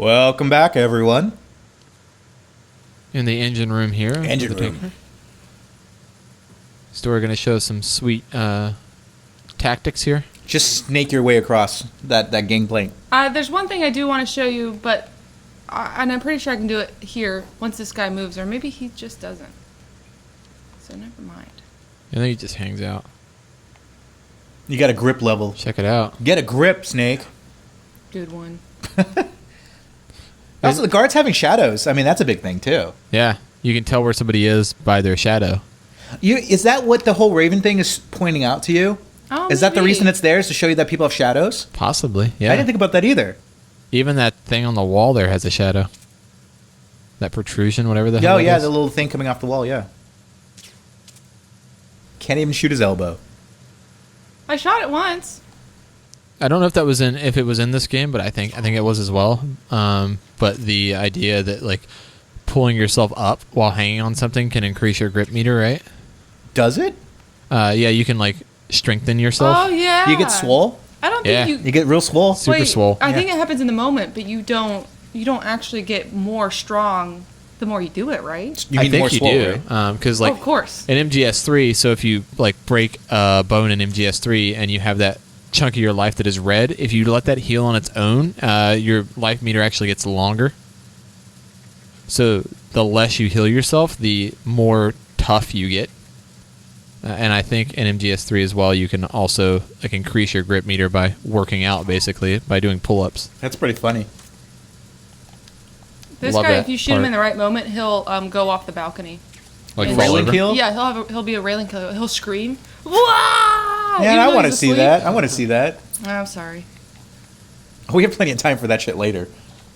Welcome back, everyone. In the engine room here. Engine room. So we're going to show some sweet tactics here. Just snake your way across that gangplank. There's one thing I do want to show you, but and I'm pretty sure I can do it here once this guy moves, or maybe he just doesn't. So never mind. I think he just hangs out. You got a grip level. Check it out. Get a grip, Snake. Good one. Also, the guards having shadows. I mean, that's a big thing, too. Yeah. You can tell where somebody is by their shadow. Is that what the whole Raven thing is pointing out to you? Oh, is that the reason it's there, is to show you that people have shadows? Possibly, yeah. I didn't think about that either. Even that thing on the wall there has a shadow. That protrusion, whatever the hell it is. The little thing coming off the wall, yeah. Can't even shoot his elbow. I shot it once. I don't know if it was in this game, but I think it was as well. But the idea that like pulling yourself up while hanging on something can increase your grip meter, right? Does it? Yeah, you can like strengthen yourself. Oh yeah. You get swole? I don't think You get real swole? Super swole. I think it happens in the moment, but you don't actually get more strong the more you do it, right? You mean I more think swole, you do, right? because like of course. in MGS3, so if you like break a bone in MGS3 and you have that chunk of your life that is red, if you let that heal on its own, your life meter actually gets longer. So the less you heal yourself, the more tough you get. And I think in MGS3 as well, you can also like increase your grip meter by working out, basically by doing pull-ups. That's pretty funny. This Love guy, that if you shoot him part. in the right moment, he'll go off the balcony. Like And- fall Railing over. kill? Yeah, he'll be a railing killer. He'll scream. Wah! Yeah, Even I though want to he's see asleep. that. I want to see that. I'm sorry. We have plenty of time for that shit later.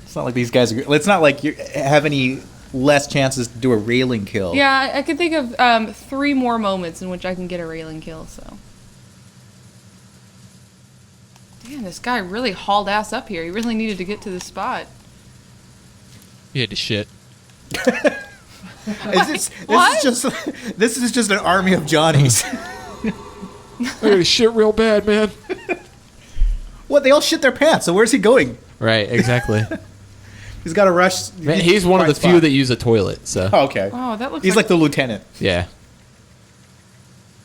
It's not like these guys are... It's not like you have any less chances to do a railing kill. Yeah, I could think of 3 more moments in which I can get a railing kill, so. Damn, this guy really hauled ass up here. He really needed to get to the spot. You had to shit. This is just an army of Johnnies. I gotta shit real bad, man. What? They all shit their pants. So where's he going? Right, exactly. He's got to rush. Man, he's one of the few that use a toilet, so Oh, okay. Oh, that looks He's like the lieutenant. yeah.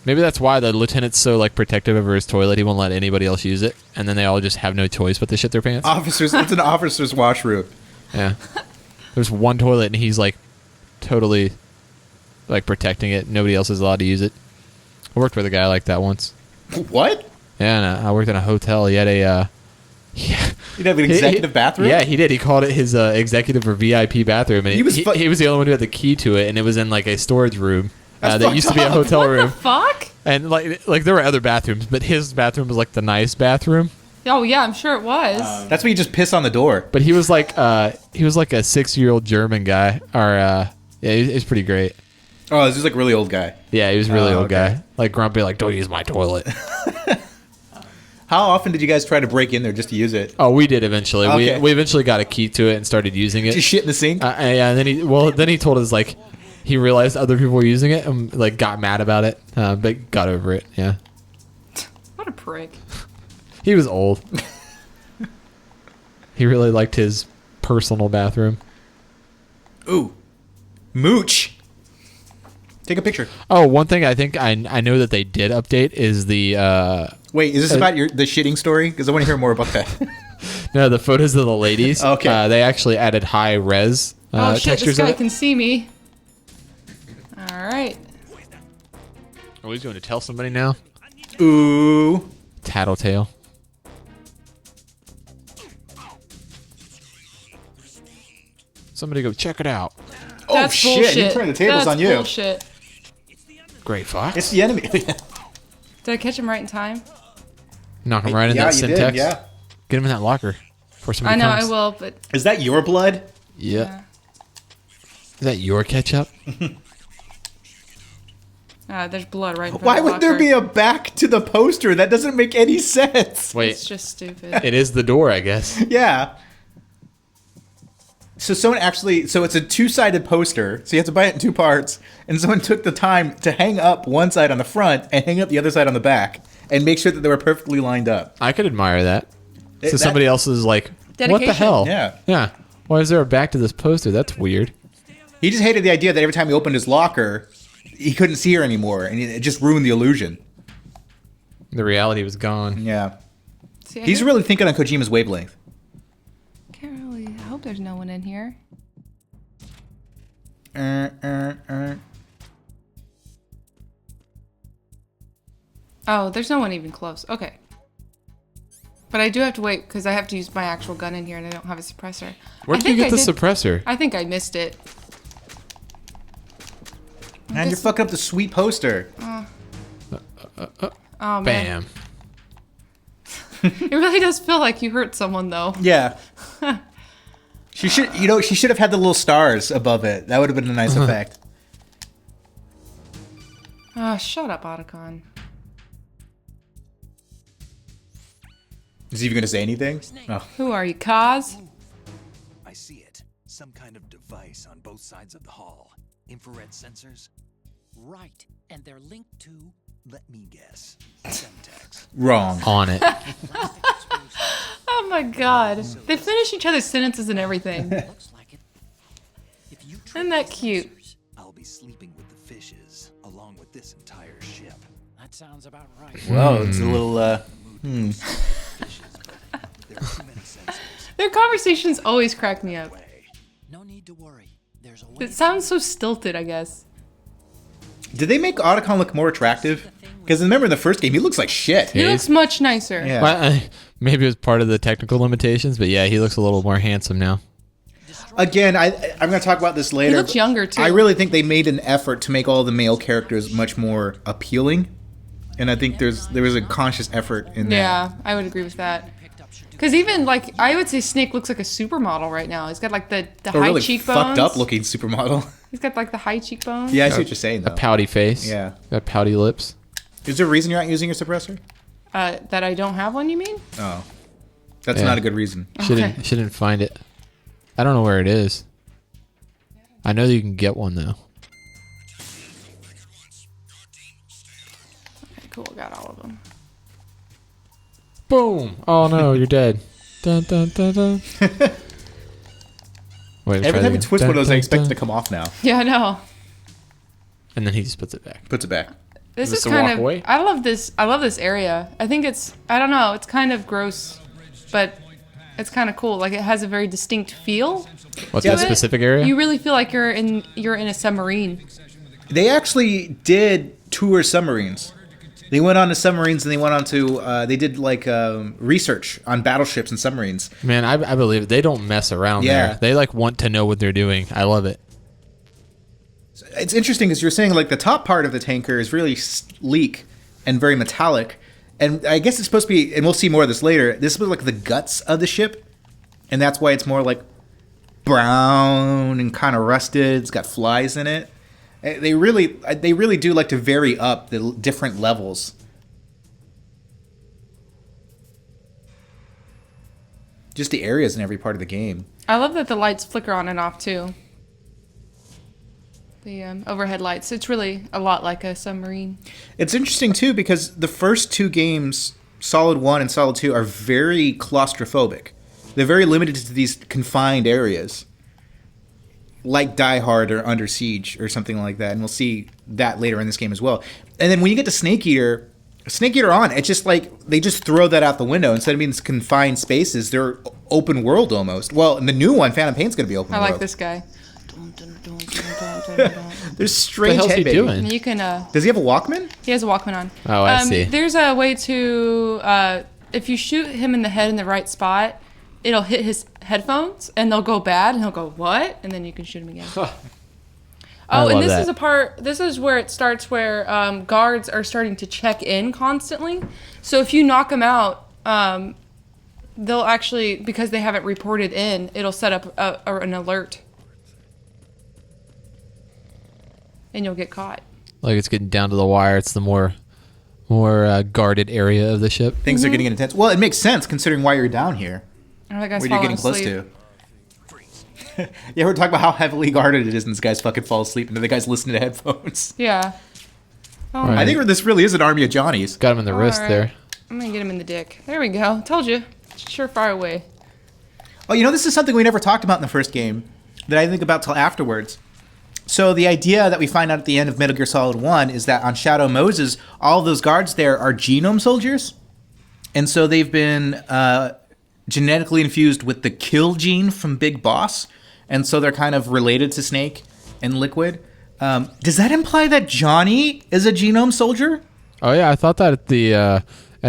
Maybe that's why the lieutenant's so like protective over his toilet. He won't let anybody else use it, and then they all just have no choice but to shit their pants. Officers. It's an officer's washroom. Yeah. There's one toilet, and he's like totally like protecting it. Nobody else is allowed to use it. I worked with a guy like that once. What? Yeah, and I worked in a hotel. He had a You'd have an executive bathroom? Yeah, he did. He called it his executive or VIP bathroom, and he was the only one who had the key to it, and it was in like a storage room that used to be a hotel room. What the fuck? And like there were other bathrooms, but his bathroom was like the nice bathroom. Oh yeah, I'm sure it was. That's where you just piss on the door. But he was like a 6-year-old German guy, or yeah, he's pretty great. Oh, this is like a really old guy. Yeah, he was a really old okay. guy, like grumpy, like don't use my toilet. How often did you guys try to break in there just to use it? Oh, we did eventually. Okay. We eventually got a key to it and started using it. Just shit in the sink? Yeah, and then he told us like he realized other people were using it and like got mad about it, but got over it. Yeah. What a prick. He was old. He really liked his personal bathroom. Ooh. Mooch. Take a picture. Oh, one thing I think I know that they did update is the Wait, is this about the shitting story? Because I want to hear more about that. no, the photos of the ladies. Okay. They actually added high res Oh shit, textures this guy of it. can see me. Alright. Oh, he's going to tell somebody now. Ooh. Tattletale. Somebody go check it out. Oh That's shit, bullshit. you turned the tables That's on you. Bullshit. Great fox. It's the enemy. Did I catch him right in time? Knock him right in Yeah, that you syntax. did, yeah. Get him in that locker before somebody I know, comes. I will, but Is that your blood? Yep. yeah. Is that your ketchup? There's blood right in front Why of the would there locker. be a back to the poster? That doesn't make any sense. Wait, It's just stupid. it is the door, I guess. Yeah. So it's a 2-sided poster, so you have to buy it in 2 parts, and someone took the time to hang up one side on the front and hang up the other side on the back, and make sure that they were perfectly lined up. I could admire that. So That- somebody else is like, what the Dedication. hell? Yeah. Yeah. Why is there a back to this poster? That's weird. He just hated the idea that every time he opened his locker, he couldn't see her anymore, and it just ruined the illusion. The reality was gone. Yeah. See, He's really thinking on Kojima's wavelength. can't really. I hope there's no one in here. Oh, there's no one even close. Okay. But I do have to wait because I have to use my actual gun in here and I don't have a suppressor. Where did you get the suppressor? I think I missed it. And you're fucking up the sweet poster. Oh, man. Bam. It really does feel like you hurt someone, though. Yeah. She should have had the little stars above it. That would have been a nice effect. Oh, shut up, Otacon. Is he even going to say anything? Oh. Who are you, Kaz? I see it. Some kind of device on both sides of the hall. Infrared sensors? Right, and they're linked to... Let me guess. Semtex. Wrong. On it. Oh my god. They finish each other's sentences and everything. Looks like it. If you Isn't that cute? I'll be sleeping with the fishes, along with this entire ship. That sounds about right. Well, it's a little, Fishes, but there are too many sensors. Their conversations always crack me up. No need to worry. There's a way. It sounds so stilted, I guess. Did they make Otacon look more attractive? Because remember in the first game, he looks like shit. He looks much nicer. Yeah. Well, maybe it was part of the technical limitations, but yeah, he looks a little more handsome now. Again, I'm going to talk about this later. He looks but younger, too. I really think they made an effort to make all the male characters much more appealing. And I think there was a conscious effort in that. Yeah, I would agree with that. Because even, like, I would say Snake looks like a supermodel right now. He's got, like, the A high really cheekbones. fucked up looking supermodel. He's got, like, the high cheekbones. Yeah, I see what you're saying, A though. pouty face. Yeah. Got pouty lips. Is there a reason you're not using your suppressor? That I don't have one, you mean? Oh. That's Yeah. not a good reason. She didn't find it. I don't know where it is. I know that you can get one though. Okay, cool, got all of them. Boom! Oh no, you're dead. Dun dun dun dun. Wait, Every time you twist one of those, I expect it to come off now. Yeah, I know. And then he just puts it back. Puts it back. This Is is this a kind walk of. away? I love this. I love this area. I think it's. I don't know. It's kind of gross, but it's kind of cool. Like it has a very distinct feel. What's to that it. specific area? You really feel like you're in a submarine. They actually did tour submarines. They went on to submarines and they went on to, they did like research on battleships and submarines. Man, I believe it. They don't mess around Yeah. there. They like want to know what they're doing. I love it. It's interesting because you're saying like the top part of the tanker is really sleek and very metallic. And I guess it's supposed to be, and we'll see more of this later, this is like the guts of the ship. And that's why it's more like brown and kind of rusted. It's got flies in it. They really do like to vary up the different levels. Just the areas in every part of the game. I love that the lights flicker on and off too. The overhead lights. It's really a lot like a submarine. It's interesting too because the first two games, Solid 1 and Solid 2, are very claustrophobic. They're very limited to these confined areas. Like Die Hard or Under Siege or something like that. And we'll see that later in this game as well. And then when you get to Snake Eater on, it's just like they just throw that out the window. Instead of being confined spaces, they're open world almost. Well, in the new one, Phantom Pain's going to be open I world. like this guy. There's What the strange hell's he headbanging. doing? And you can. Does he have a Walkman? He has a Walkman on. Oh, I see. There's a way to, if you shoot him in the head in the right spot, it'll hit his headphones and they'll go bad and he'll go, what? And then you can shoot him again. I Oh, and love this that. is a part, this is where it starts where guards are starting to check in constantly. So if you knock them out, they'll actually, because they haven't reported in, it'll set up an alert. And you'll get caught. Like it's getting down to the wire. It's the more guarded area of the ship. Things are getting intense. Well, it makes sense considering why you're down here. Oh, that guy's Where you're falling getting close asleep. to. Yeah, we're talking about how heavily guarded it is, and this guy's fucking fall asleep, and the guy's listening to headphones. Yeah. Oh, Right. I think this really is an army of Johnnies. Got him in the wrist Alright. there. I'm gonna get him in the dick. There we go. Told you. Surefire way. Oh, this is something we never talked about in the first game that I think about till afterwards. So the idea that we find out at the end of Metal Gear Solid 1 is that on Shadow Moses, all of those guards there are genome soldiers. And so they've been genetically infused with the kill gene from Big Boss. And so they're kind of related to Snake and Liquid. Does that imply that Johnny is a genome soldier? Oh yeah, I thought that at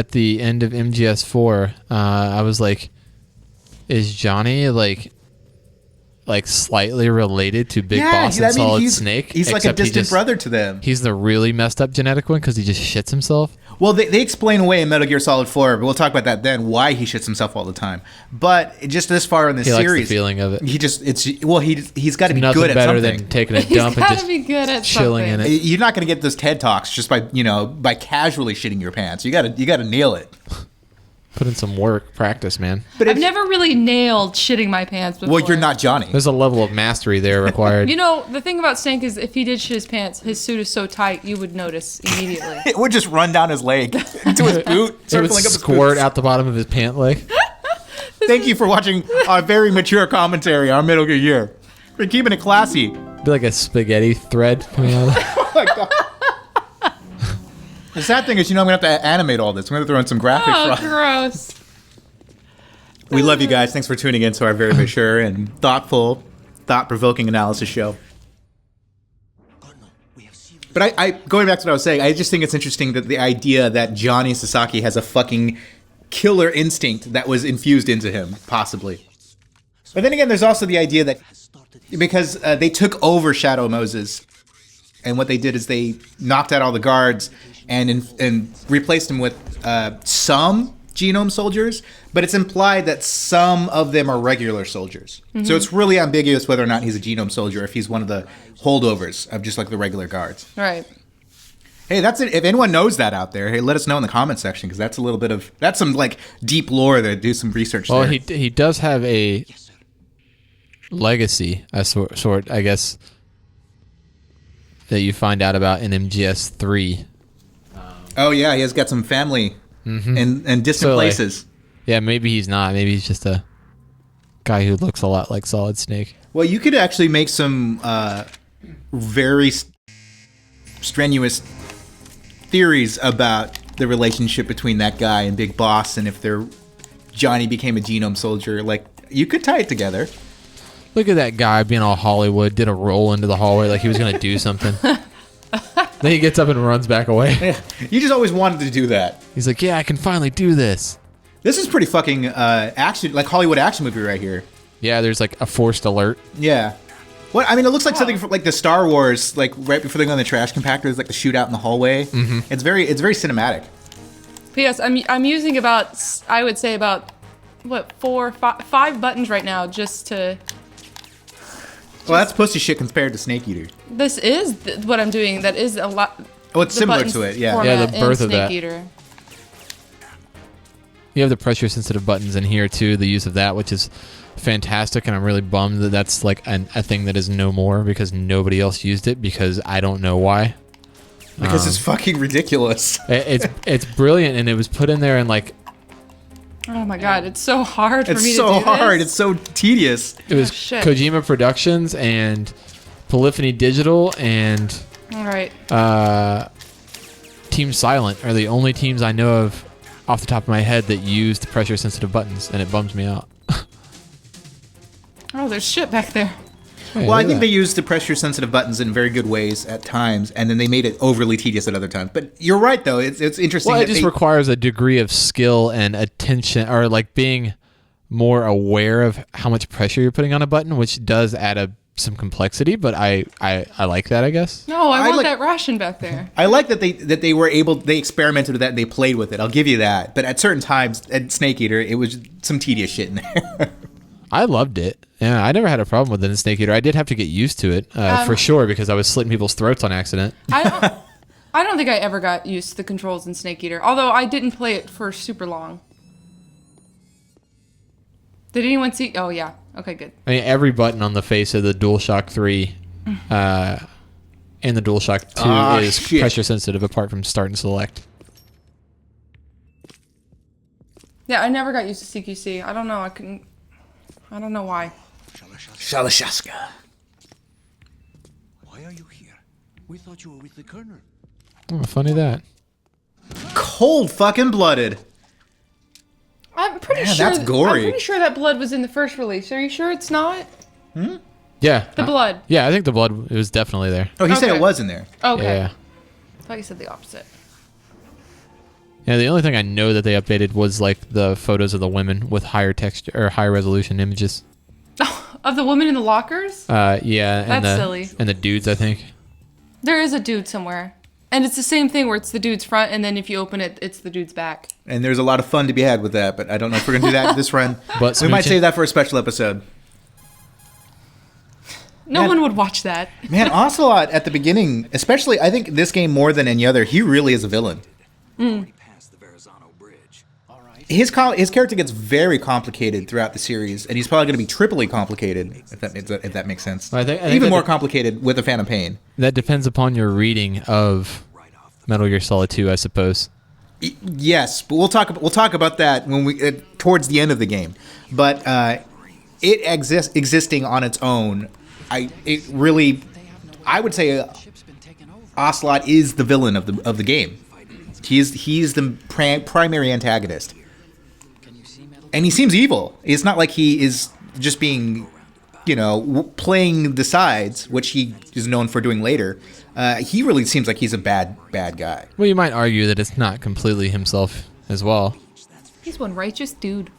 the end of MGS4, I was like, is Johnny like slightly related to Big Boss and Solid Snake? He's like a distant brother to them. He's the really messed up genetic one because he just shits himself. Well, they explain away in Metal Gear Solid 4, but we'll talk about that then, why he shits himself all the time. But just this far in the He series, likes the feeling of it. he's got to be Nothing good at better something. than taking a He's dump and gotta just be good at chilling in something. it. You're not going to get those TED Talks just by casually shitting your pants. You got to nail it. Put in some work, practice, man. But I've never really nailed shitting my pants before. Well, you're not Johnny. There's a level of mastery there required. The thing about Snake is if he did shit his pants, his suit is so tight, you would notice immediately. It would just run down his leg into his boot, It would circling up his squirt boots. out the bottom of his pant leg. Thank you for watching our very mature commentary on Metal Gear Year. We're keeping it classy. Be like a spaghetti thread coming out of it. Oh my god. The sad thing is, I'm going to have to animate all this. I'm going to throw in some graphics. Oh, for gross. We love you guys. Thanks for tuning in to our very mature and thoughtful, thought-provoking analysis show. But I going back to what I was saying, I just think it's interesting that the idea that Johnny Sasaki has a fucking killer instinct that was infused into him, possibly. But then again, there's also the idea that because they took over Shadow Moses, and what they did is they knocked out all the guards and replaced them with some genome soldiers, but it's implied that some of them are regular soldiers. Mm-hmm. So it's really ambiguous whether or not he's a genome soldier, if he's one of the holdovers of just like the regular guards. Right. Hey, that's it. If anyone knows that out there, hey, let us know in the comment section, because that's that's some like deep lore to do some research Well, there. he does have a legacy, sort, I guess, that you find out about in MGS3. Oh yeah, he has got some family in distant places. Yeah, maybe he's not. Maybe he's just a guy who looks a lot like Solid Snake. Well, you could actually make some very strenuous theories about the relationship between that guy and Big Boss, and if Johnny became a genome soldier. Like, you could tie it together. Look at that guy being all Hollywood, did a roll into the hallway like he was going to do something. Then he gets up and runs back away. Yeah, you just always wanted to do that. He's like, yeah, I can finally do this. This is pretty fucking action, like Hollywood action movie right here. Yeah, there's like a forced alert. Yeah. What I mean, it looks like something from like the Star Wars, like right before they go in the trash compactor. There's like the shootout in the hallway. Mm-hmm. It's very cinematic. P.S. I'm using I would say about 5 buttons right now just to. Well, that's pussy shit compared to Snake Eater. This is what I'm doing. That is a lot. Oh, it's the similar buttons to it, yeah. Yeah, the format in birth of Snake that. Eater. You have the pressure sensitive buttons in here too, the use of that, which is fantastic, and I'm really bummed that that's like a thing that is no more because nobody else used it, because I don't know why. Because it's fucking ridiculous. It's brilliant, and it was put in there and like Oh my god, it's so hard for me to do It's so hard. this. It's so tedious. it was shit. Kojima Productions and Polyphony Digital and All right. Team Silent are the only teams I know of off the top of my head that used pressure sensitive buttons, and it bums me out. Oh, there's shit back there. Hey, Well, I look at think that. they used the pressure-sensitive buttons in very good ways at times, and then they made it overly tedious at other times. But you're right, though. It's interesting. Well, that it just they- requires a degree of skill and attention, or like being more aware of how much pressure you're putting on a button, which does add some complexity. But I like that, I guess. No, I want like- that ration back there. I like that they were able. They experimented with that. And they played with it. I'll give you that. But at certain times, at Snake Eater, it was some tedious shit in there. I loved it. Yeah, I never had a problem with it in Snake Eater. I did have to get used to it for sure, because I was slitting people's throats on accident. I don't think I ever got used to the controls in Snake Eater, although I didn't play it for super long. Did anyone see? Oh yeah. Okay, good. I mean, every button on the face of the DualShock 3 and the DualShock 2 is shit. pressure sensitive, apart from start and select. Yeah, I never got used to CQC. I don't know. I couldn't. I don't know why. Shalashaska. Why are you here? We thought you were with the Colonel. Oh, funny that. Cold fucking blooded. I'm pretty Man, sure that's gory. I'm pretty sure that blood was in the first release. Are you sure it's not? Yeah. The blood. Yeah, I think the blood was definitely there. Oh, he said Okay. it was in there. Okay. Yeah. I thought you said the opposite. Yeah, the only thing I know that they updated was like the photos of the women with higher texture or higher resolution images. Of the women in the lockers? Yeah, and That's the silly. and the dudes, I think. There is a dude somewhere. And it's the same thing where it's the dude's front, and then if you open it, it's the dude's back. And there's a lot of fun to be had with that, but I don't know if we're going to do that this run. But We might smooching? save that for a special episode. No Man. one would watch that. Man, Ocelot at the beginning, especially, I think this game more than any other, he really is a villain. Already past the Verrazano Bridge. His character gets very complicated throughout the series, and he's probably going to be triply complicated, if that makes sense. I think Even that more de- complicated with a Phantom Pain. That depends upon your reading of Metal Gear Solid 2, I suppose. Yes, but we'll talk about that when we towards the end of the game. But it existing on its own, I would say Ocelot is the villain of the game. He's the primary antagonist, and he seems evil. It's not like he is just being, playing the sides, which he is known for doing later. He really seems like he's a bad guy. Well, you might argue that it's not completely himself as well. He's one righteous dude.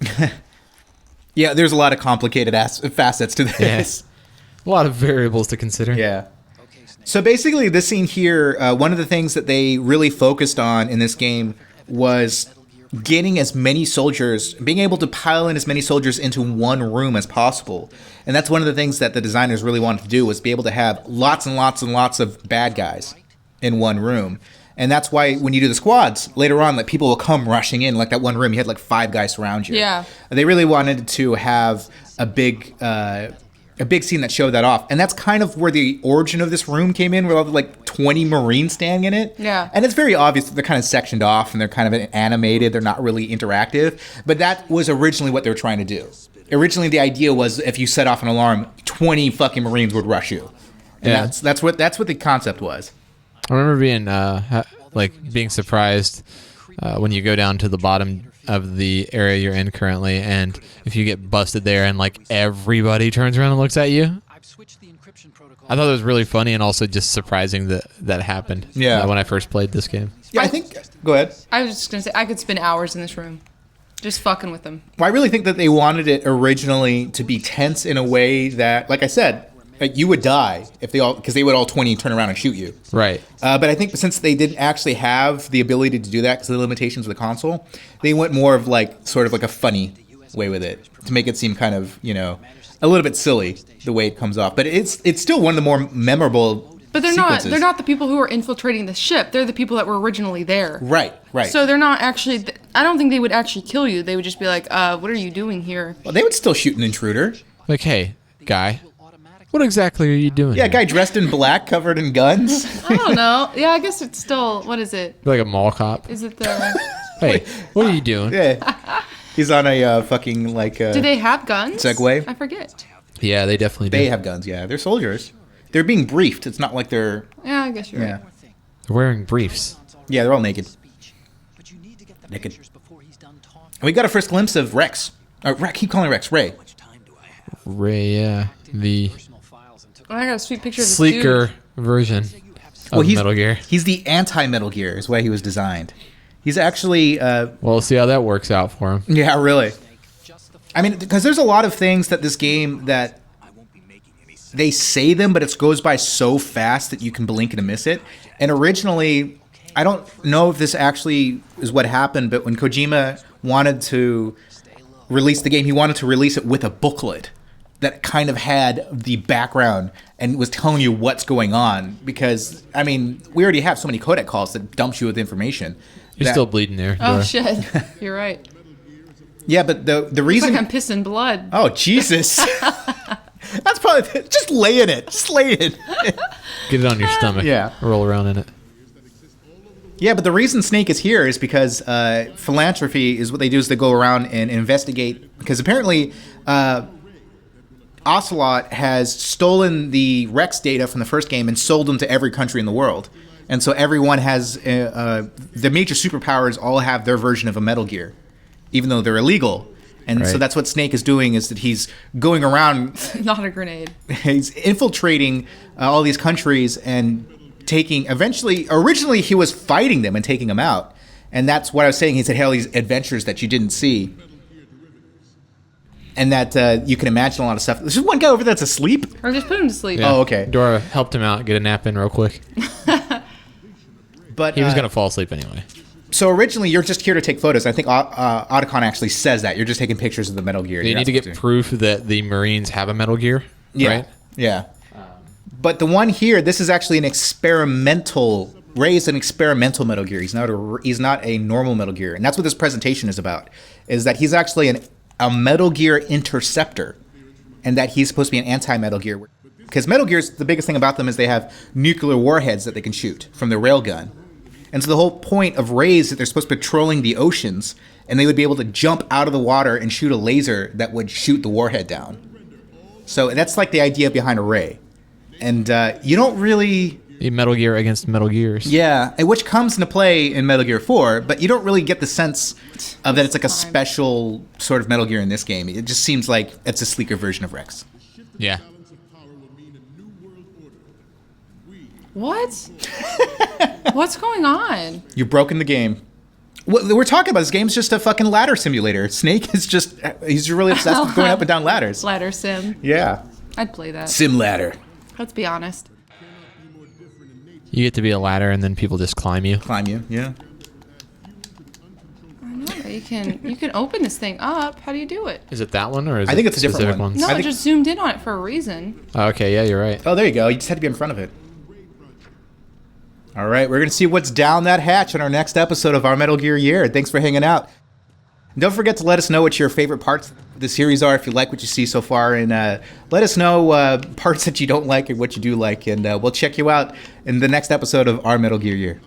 Yeah, there's a lot of complicated facets to this. Yes. A lot of variables to consider. Yeah. So basically, this scene here, one of the things that they really focused on in this game was getting as many soldiers, being able to pile in as many soldiers into one room as possible. And that's one of the things that the designers really wanted to do, was be able to have lots and lots and lots of bad guys in one room. And that's why when you do the squads, later on, like, people will come rushing in. Like that one room, you had like 5 guys surround you. Yeah. They really wanted to have a big scene that showed that off. And that's kind of where the origin of this room came in, with all the like 20 Marines standing in it. Yeah. And it's very obvious that they're kind of sectioned off and they're kind of animated. They're not really interactive. But that was originally what they were trying to do. Originally, the idea was if you set off an alarm, 20 fucking Marines would rush you. And Yeah. that's what the concept was. I remember being surprised when you go down to the bottom of the area you're in currently, and if you get busted there and like everybody turns around and looks at you. I've switched the encryption protocol. I thought it was really funny and also just surprising that happened. Yeah. When I first played this game. Yeah, I think... Go ahead. I was just going to say, I could spend hours in this room. Just fucking with them. Well, I really think that they wanted it originally to be tense in a way that, like I said, like you would die if because they would all 20 turn around and shoot you. Right. But I think since they didn't actually have the ability to do that because of the limitations of the console, they went more of like sort of like a funny way with it to make it seem kind of, a little bit silly the way it comes off. But it's still one of the more memorable. But they're sequences. not the people who are infiltrating the ship. They're the people that were originally there. Right. So they're not actually... I don't think they would actually kill you. They would just be like, what are you doing here? Well, they would still shoot an intruder. Like, hey, guy, what exactly are you doing? Yeah, a here? guy dressed in black, covered in guns. I don't know. Yeah, I guess it's still... What is it? Like a mall cop. Is it the... Hey, what are you doing? Yeah. He's on a fucking like. Do they have guns? Segway? I forget. Yeah, they definitely do. They have guns. Yeah, they're soldiers. They're being briefed. It's not like they're. Yeah, I guess you're Yeah. right. They're wearing briefs. Yeah, they're all naked. But you need to get the Naked. pictures before he's done talking. And we got a first glimpse of Rex. Keep calling Rex Ray. Ray, yeah, the Personal files and took Oh, I got a sweet picture of this sleeker dude. version Well, of he's Metal Gear. He's the anti-Metal Gear. Is why he was designed. He's actually. Well, we'll see how that works out for him. Yeah, really. I mean, because there's a lot of things that this game that they say them, but it goes by so fast that you can blink and miss it. And originally, I don't know if this actually is what happened, but when Kojima wanted to release the game, he wanted to release it with a booklet that kind of had the background and was telling you what's going on. Because, I mean, we already have so many codec calls that dumps you with information. You're that- still bleeding there. Oh, Dora. shit. You're right. Yeah, but the It's reason... like I'm pissing blood. Oh, Jesus. That's probably... Just lay in it. Just lay in it. Get it on your stomach. Yeah. Roll around in it. Yeah, but the reason Snake is here is because philanthropy is what they do is they go around and investigate. Because apparently Ocelot has stolen the Rex data from the first game and sold them to every country in the world. And so everyone has, the major superpowers all have their version of a Metal Gear, even though they're illegal. And so Right. that's what Snake is doing, is that he's going around, Not a grenade. he's infiltrating all these countries and taking, originally he was fighting them and taking them out. And that's what I was saying. He said, hey, all these adventures that you didn't see. And that you can imagine a lot of stuff. There's one guy over there that's asleep. Or just put him to sleep. Yeah. Oh, okay. Dora helped him out, get a nap in real quick. But He was going to fall asleep anyway. So originally, you're just here to take photos. I think Otacon actually says that. You're just taking pictures of the Metal Gear. You You're need not to get supposed proof that the Marines have a Metal Gear, Yeah. right? Yeah. But the one here, this is actually an experimental. Ray is an experimental Metal Gear. He's not a normal Metal Gear, and that's what this presentation is about. Is that he's actually a Metal Gear interceptor, and that he's supposed to be an anti-Metal Gear. Because Metal Gears, the biggest thing about them is they have nuclear warheads that they can shoot from their railgun. And so the whole point of Ray is that they're supposed to be patrolling the oceans, and they would be able to jump out of the water and shoot a laser that would shoot the warhead down. So that's like the idea behind a Ray. And you don't really... Metal Gear against Metal Gears. Yeah, and which comes into play in Metal Gear 4, but you don't really get the sense of that it's like a special sort of Metal Gear in this game. It just seems like it's a sleeker version of Rex. Yeah. What? What's going on? You've broken the game. What we're talking about, this game's just a fucking ladder simulator. Snake is just, he's really obsessed with going up and down ladders. Ladder sim. Yeah. I'd play that. Sim ladder. Let's be honest. You get to be a ladder and then people just climb you. Climb you, yeah. I know. You can open this thing up. How do you do it? Is it that one or is I it think it's a different specific one. ones? No, I I think- just zoomed in on it for a reason. Oh, okay, yeah, you're right. Oh, there you go. You just had to be in front of it. All right, we're going to see what's down that hatch on our next episode of our Metal Gear Year. Thanks for hanging out. And don't forget to let us know what your favorite parts of the series are if you like what you see so far. And let us know parts that you don't like and what you do like. And we'll check you out in the next episode of our Metal Gear Year.